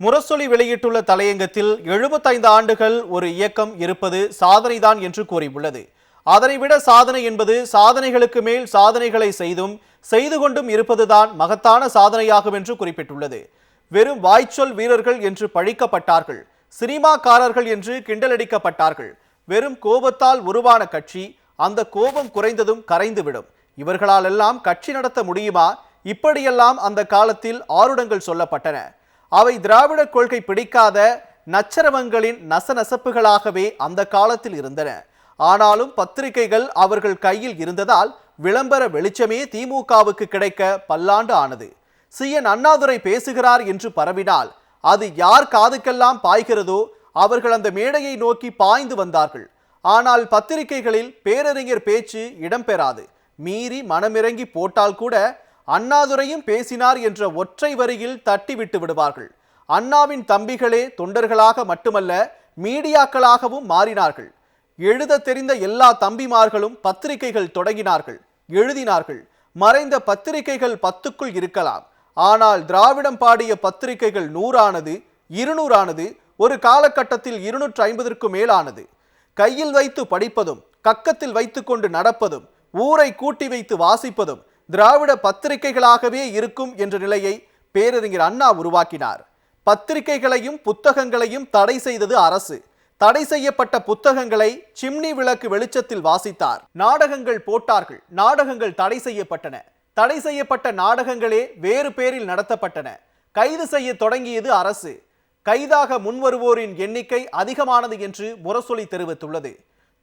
முரசொலி வெளியிட்டுள்ள தலையங்கத்தில் 75 ஆண்டுகள் ஒரு இயக்கம் இருப்பது சாதனைதான் என்று கூறியுள்ளது. அதனைவிட சாதனை என்பது சாதனைகளுக்கு மேல் சாதனைகளை செய்து கொண்டும் இருப்பதுதான் மகத்தான சாதனையாகும் என்று குறிப்பிட்டுள்ளது. வெறும் வாய்ச்சொல் வீரர்கள் என்று பழிக்கப்பட்டார்கள், சினிமாக்காரர்கள் என்று கிண்டலடிக்கப்பட்டார்கள். வெறும் கோபத்தால் உருவான கட்சி, அந்த கோபம் குறைந்ததும் கரைந்துவிடும். இவர்களால் எல்லாம் கட்சி நடத்த முடியுமா? இப்படியெல்லாம் அந்த காலத்தில் ஆருடங்கள் சொல்லப்பட்டன. அவை திராவிட கொள்கை பிடிக்காத நச்சரவங்களின் நசநசப்புகளாகவே அந்த காலத்தில் இருந்தன. ஆனாலும் பத்திரிகைகள் அவர்கள் கையில் இருந்ததால் விளம்பர வெளிச்சமே திமுகவுக்கு கிடைக்க பல்லாண்டு ஆனது. CN அண்ணாதுரை பேசுகிறார் என்று பரவினால் அது யார் காதுக்கெல்லாம் பாய்கிறதோ அவர்கள் அந்த மேடையை நோக்கி பாய்ந்து வந்தார்கள். ஆனால் பத்திரிகைகளில் பேரறிஞர் பேச்சு இடம்பெறாது. மீறி மனமிறங்கி போட்டால் கூட அண்ணாதுரையும் பேசினார் என்ற ஒற்றை வரியில் தட்டிவிட்டு விடுவார்கள். அண்ணாவின் தம்பிகளே தொண்டர்களாக மட்டுமல்ல மீடியாக்களாகவும் மாறினார்கள். எழுத தெரிந்த எல்லா தம்பிமார்களும் பத்திரிகைகள் தொடங்கினார்கள், எழுதினார்கள். மறைந்த பத்திரிகைகள் 10க்குள் இருக்கலாம். ஆனால் திராவிடம் பாடிய பத்திரிகைகள் 100 200 ஒரு காலகட்டத்தில் 250க்கும் மேலானது. கையில் வைத்து படிப்பதும் கக்கத்தில் வைத்துக்கொண்டு நடப்பதும் ஊரை கூட்டி வைத்து வாசிப்பதும் திராவிட பத்திரிகைகளாகவே இருக்கும் என்ற நிலையை பேரறிஞர் அண்ணா உருவாக்கினார். பத்திரிகைகளையும் புத்தகங்களையும் தடை செய்தது அரசு. தடை செய்யப்பட்ட புத்தகங்களை சிம்னி விளக்கு வெளிச்சத்தில் வாசித்தார். நாடகங்கள் போட்டார்கள், நாடகங்கள் தடை செய்யப்பட்டன. தடை செய்யப்பட்ட நாடகங்களே வேறு பேரில் நடத்தப்பட்டன. கைது செய்ய தொடங்கியது அரசு. கைதாக முன்வருவோரின் எண்ணிக்கை அதிகமானது என்று முரசொலி தெரிவித்துள்ளது.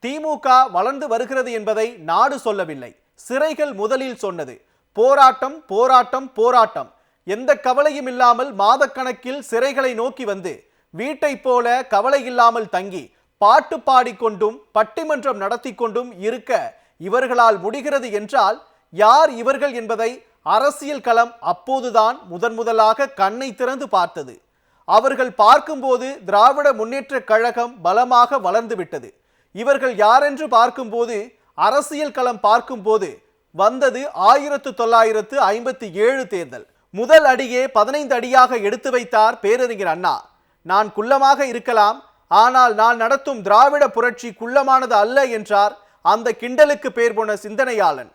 திமுக வளர்ந்து வருகிறது என்பதை நாடு சொல்லவில்லை, சிறைகள் முதலில் சொன்னது. போராட்டம் போராட்டம் போராட்டம். எந்த கவலையும் இல்லாமல் மாதக்கணக்கில் சிறைகளை நோக்கி வந்து வீட்டை போல கவலை இல்லாமல் தங்கி பாட்டு பாடிக்கொண்டும் பட்டிமன்றம் நடத்தி கொண்டும் இருக்க இவர்களால் முடிகிறது என்றால் யார் இவர்கள் என்பதை அரசியல் களம் அப்போதுதான் முதலாக கண்ணை திறந்து பார்த்தது. அவர்கள் பார்க்கும்போது திராவிட முன்னேற்ற கழகம் பலமாக வளர்ந்து விட்டது. இவர்கள் யாரென்று பார்க்கும்போது, அரசியல் களம் பார்க்கும்போது வந்தது 1957 தேர்தல். முதல் அடியே 15 அடியாக எடுத்து வைத்தார் பேரறிஞர் அண்ணா. நான் குள்ளமாக இருக்கலாம், ஆனால் நான் நடத்தும் திராவிட புரட்சி குள்ளமானது அல்ல என்றார் அந்த கிண்டலுக்கு பேர் போன சிந்தனையாளன்.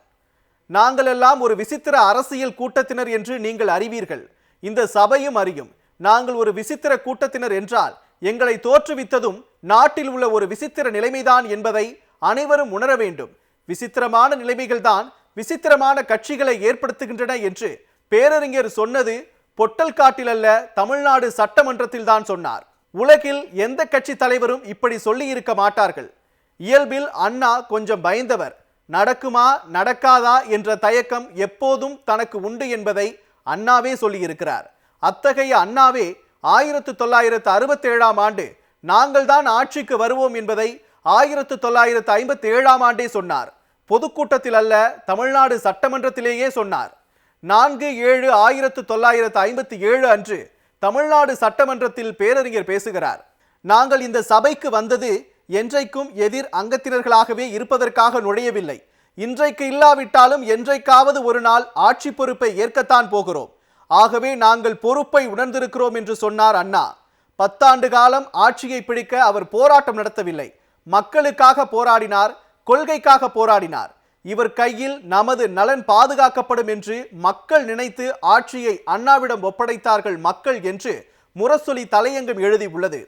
நாங்கள் எல்லாம் ஒரு விசித்திர அரசியல் கூட்டத்தினர் என்று நீங்கள் அறிவீர்கள், இந்த சபையும் அறியும். நாங்கள் ஒரு விசித்திர கூட்டத்தினர் என்றால் எங்களை தோற்றுவித்ததும் நாட்டில் உள்ள ஒரு விசித்திர நிலைமைதான் என்பதை அனைவரும் உணர வேண்டும். விசித்திரமான நிலைமைகள்தான் விசித்திரமான கட்சிகளை ஏற்படுத்துகின்றன என்று பேரறிஞர் சொன்னது பொட்டல் காட்டில் அல்ல, தமிழ்நாடு சட்டமன்றத்தில் தான் சொன்னார். உலகில் எந்த கட்சி தலைவரும் இப்படி சொல்லி இருக்க மாட்டார்கள். இயல்பில் அண்ணா கொஞ்சம் பயந்தவர். நடக்குமா நடக்காதா என்ற தயக்கம் எப்போதும் தனக்கு உண்டு என்பதை அண்ணாவே சொல்லியிருக்கிறார். அத்தகைய அண்ணாவே 1967 ஆண்டு நாங்கள் தான் ஆட்சிக்கு வருவோம் என்பதை 1957 ஆண்டே சொன்னார். பொதுக்கூட்டத்தில் அல்ல, தமிழ்நாடு சட்டமன்றத்திலேயே சொன்னார். 4/7/1957 அன்று தமிழ்நாடு சட்டமன்றத்தில் பேரறிஞர் பேசுகிறார். நாங்கள் இந்த சபைக்கு வந்தது என்றைக்கும் எதிர் அங்கத்தினர்களாகவே இருப்பதற்காக நுழையவில்லை. இன்றைக்கு இல்லாவிட்டாலும் என்றைக்காவது ஒரு நாள் ஆட்சி பொறுப்பை ஏற்கத்தான் போகிறோம். ஆகவே நாங்கள் பொறுப்பை உணர்ந்திருக்கிறோம் என்று சொன்னார் அண்ணா. 10 ஆண்டு காலம் ஆட்சியை பிடிக்க அவர் போராட்டம் நடத்தவில்லை, மக்களுக்காக போராடினார், கொள்கைக்காக போராடினார். இவர் கையில் நமது நலன் பாதுகாக்கப்படும் என்று மக்கள் நினைத்து ஆட்சியை அண்ணாவிடம் ஒப்படைத்தார்கள் மக்கள் என்று முரசொலி தலையங்கம் எழுதி உள்ளது.